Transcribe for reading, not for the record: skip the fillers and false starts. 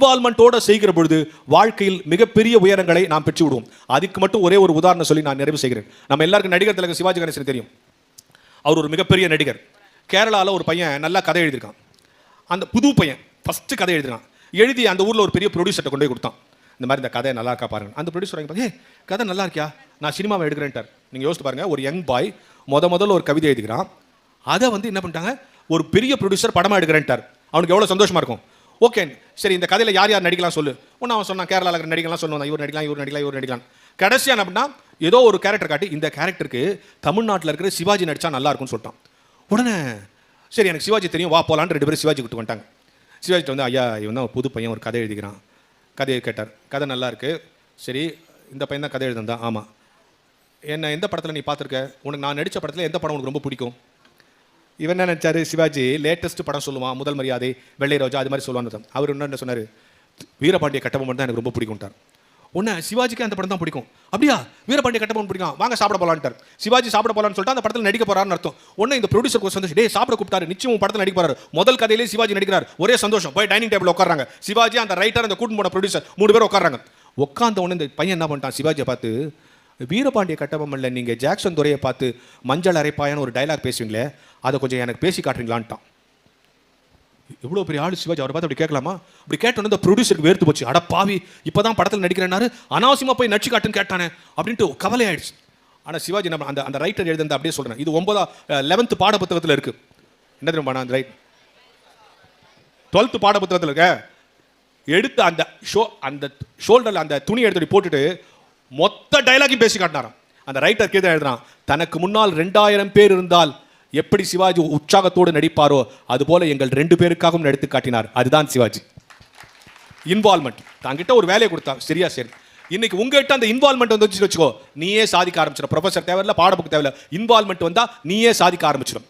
இன்வால்மெண்ட்டோட செய்கிற பொழுது வாழ்க்கையில் மிகப்பெரிய உயரங்களை நாம் பெற்று விடுவோம். அதுக்கு மட்டும் ஒரே ஒரு உதாரணம் சொல்லி நான் நிறைவு செய்கிறேன். நம்ம எல்லாருக்கும் நடிகர் திலகம் சிவாஜி கணேசன் தெரியும். அவர் ஒரு மிகப்பெரிய நடிகர். கேரளாவில் ஒரு பையன் நல்லா கதை எழுதியிருக்கான். அந்த புது பையன் ஃபஸ்ட்டு கதை எழுதினான். எழுதி அந்த ஊரில் ஒரு பெரிய ப்ரொடியூசர்கிட்ட கொண்டு போய் கொடுத்தான். இந்த மாதிரி இந்த கதை நல்லா இருக்கா பாருங்க. அந்த ப்ரொடியூசர் வாங்கி கதை நல்லா இருக்கியா, நான் சினிமாவை எடுக்கிறேன்ட்டார். நீங்கள் யோசிச்சு பாருங்க, ஒரு யங் பாய் முதல்ல ஒரு கவிதை எழுதிக்கிறான். அதை என்ன பண்ணிட்டாங்க, ஒரு பெரிய ப்ரொடியூசர் படமாக எடுக்கிறேன்ட்டார். அவனுக்கு எவ்வளோ சந்தோஷமா இருக்கும். ஓகே சரி, இந்த கதையில் யார் யார் நடிக்கலாம் சொல்லு. ஒன்று அவன் சொன்னான், கேரளாவில் இருக்கிற நடிகலாம் சொல்லுவான், இவர் நடிக்கலாம். கடைசியாக என்ன பண்ணா, ஏதோ ஒரு கேரக்டர் காட்டி இந்த கேரக்டருக்கு தமிழ்நாட்டில் இருக்கிற சிவாஜி நடிச்சா நல்லா இருக்கும்னு சொல்லிட்டான். உடனே சரி எனக்கு சிவாஜி தெரியும், வா போலான்னு 2 பேரும் சிவாஜி கூட்டு வந்துட்டாங்க. சிவாஜிட்ட ஐயா இவன் தான் புது பையன், ஒரு கதை எழுதிக்கிறான். கதையை கேட்டார். கதை நல்லா இருக்கு. சரி இந்த பையன் தான் கதை எழுதுந்தான். ஆமாம். என்ன எந்த படத்தில் நீ பார்த்துருக்க, உனக்கு நான் நடித்த படத்தில் எந்த படம் உனக்கு ரொம்ப பிடிக்கும்? இவன் என்ன நினச்சாரு, சிவாஜி லேட்டஸ்ட் படம் சொல்லுவான், முதல் மரியாதை, வெள்ளை ரோஜா, அது மாதிரி சொல்லுவான்னு. அவர் என்ன சொன்னார், வீரபாண்டிய கட்டபொம்மன் தான் எனக்கு ரொம்ப பிடிக்கும்ட்டார். உன்ன சிவாஜிக்கு அந்த படம் தான் பிடிக்கும். அப்படியா, வீரபாண்டிய கட்டபொம்மன் பிடிக்கும், வாங்க சாப்பிட போலான்ட்டார். சிவாஜி சாப்பிட போலான்னு சொல்லிட்டு அந்த படத்தில் நடிக்க போறாருன்னு அர்த்தம். உடனே இந்த ப்ரொடியூசருக்கு சந்தோஷம், டே சாப்பிட கூப்பிட்டாரு, நிச்சயம் படத்தில் நடிக்க போறாரு. முதல் கதையிலே சிவாஜி நடிக்கிறார், ஒரே சந்தோஷம். போய் டைனிங் டேபிள் உட்காராங்க. சிவாஜி, அந்த ரைட்டர், அந்த கூட்டு போன ப்ரொடியூசர் 3 பேர் உட்காராங்க. உட்கார்ந்த உடனே இந்த பையன் என்ன பண்ணிட்டான், சிவாஜியை பார்த்து, வீரபாண்டிய கட்டபொம்மன்ல நீங்க ஜாக்சன் துரையை பார்த்து மஞ்சள் அரைப்பாயன்னு ஒரு டைலாக் பேசுவீங்களே, அதை கொஞ்சம் எனக்கு பேசி காட்டுறீங்களான்ட்டான். எவ்வளோ பெரிய ஆளு சிவாஜி, அவரை பார்த்து அப்படி கேட்கலாமா? அப்படி கேட்டோன்னு இந்த ப்ரொடியூசருக்கு வேர்த்து போச்சு. அட பாவி, இப்போதான் படத்தில் நடிக்கிறேன்னாரு, அனாவசியமாக போய் நடிச்சு காட்டுன்னு கேட்டானே அப்படின்ட்டு கவலை ஆயிடுச்சு. ஆனால் சிவாஜி நம்ம அந்த ரைட்டர் எழுதுனது அப்படியே சொல்கிறேன். இது 11th பாட புத்தகத்தில் இருக்கு. என்ன தெரியுமா, அந்த ரைட் 12th பாட புத்தகத்தில் இருக்க எடுத்து அந்த ஷோல்டரில் அந்த துணி எடுத்து போட்டுட்டு மொத்த டைலாக்கையும் பேசி காட்டினாராம். அந்த ரைட்டர் கேட்டு எழுதுறான், தனக்கு முன்னால் 2000 பேர் இருந்தால் எப்படி சிவாஜி உற்சாகத்தோடு நடிப்பாரோ அதுபோல எங்கள் 2 பேருக்காகவும் நடித்து காட்டினார். அதுதான் சிவாஜி. இன்வால்மெண்ட். தாங்கிட்ட ஒரு வேலையை கொடுத்தா சரியா சரி. இன்னைக்கு உங்ககிட்ட அந்த இன்வால்மெண்ட் வந்து வச்சுக்கோ, நீயே சாதிக்க ஆரம்பிச்சிடும். ப்ரொஃபசர் தேவையில்ல, பாடப்புக்கு தேவையில்ல, இன்வால்மெண்ட் வந்தா நீயே சாதிக்க ஆரம்பிச்சிடும்.